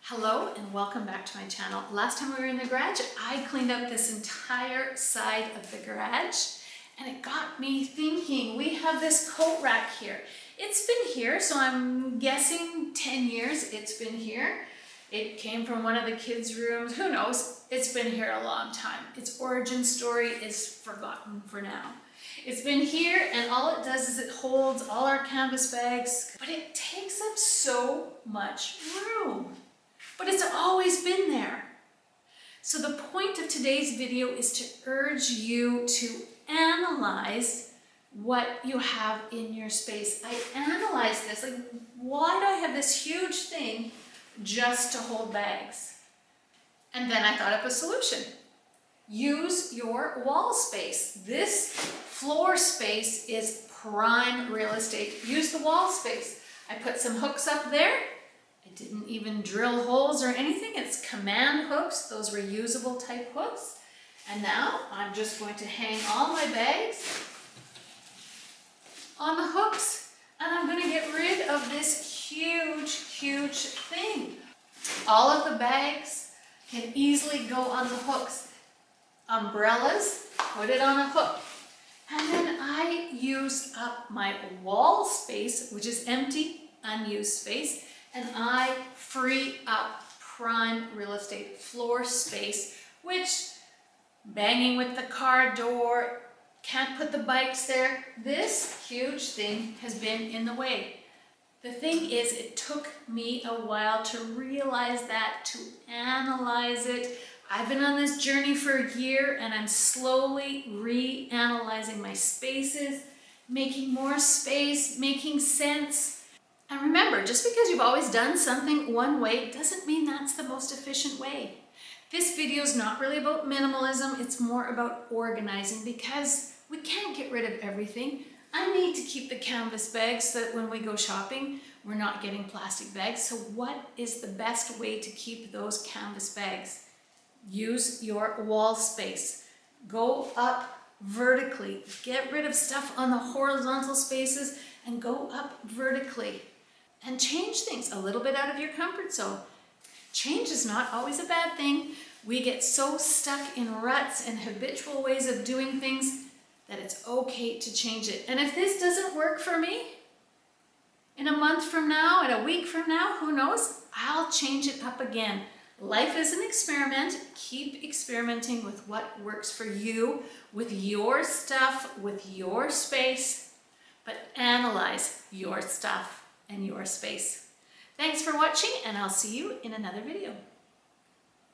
Hello and welcome back to my channel. Last time we were in the garage, I cleaned up this entire side of the garage and it got me thinking. We have this coat rack here. It's been here, so I'm guessing 10 years it's been here. It came from one of the kids' rooms. Who knows? It's been here a long time. Its origin story is forgotten for now. It's been here and all it does is it holds all our canvas bags, but it takes up so much room. But it's always been there. So the point of today's video is to urge you to analyze what you have in your space. I analyzed this, like, why do I have this huge thing just to hold bags? And then I thought up a solution. Use your wall space. This floor space is prime real estate. Use the wall space. I put some hooks up there. I didn't even drill holes or anything. It's command hooks. Those were usable type hooks. And now I'm just going to hang all my bags on the hooks. And I'm going to get rid of this huge thing. All of the bags can easily go on the hooks. Umbrellas, put it on a hook. And then I use up my wall space, which is empty, unused space. And I free up prime real estate floor space, which banging with the car door, can't put the bikes there. This huge thing has been in the way. The thing is, it took me a while to realize that, to analyze it. I've been on this journey for a year and I'm slowly reanalyzing my spaces, making more space, making sense. And remember, just because you've always done something one way doesn't mean that's the most efficient way. This video is not really about minimalism, it's more about organizing because we can't get rid of everything. I need to keep the canvas bags so that when we go shopping, we're not getting plastic bags. So what is the best way to keep those canvas bags? Use your wall space. Go up vertically. Get rid of stuff on the horizontal spaces and go up vertically. And change things a little bit out of your comfort zone. Change is not always a bad thing. We get so stuck in ruts and habitual ways of doing things that it's okay to change it. And if this doesn't work for me, in a month from now, in a week from now, who knows? I'll change it up again. Life is an experiment. Keep experimenting with what works for you, with your stuff, with your space, but analyze your stuff and your space. Thanks for watching, and I'll see you in another video.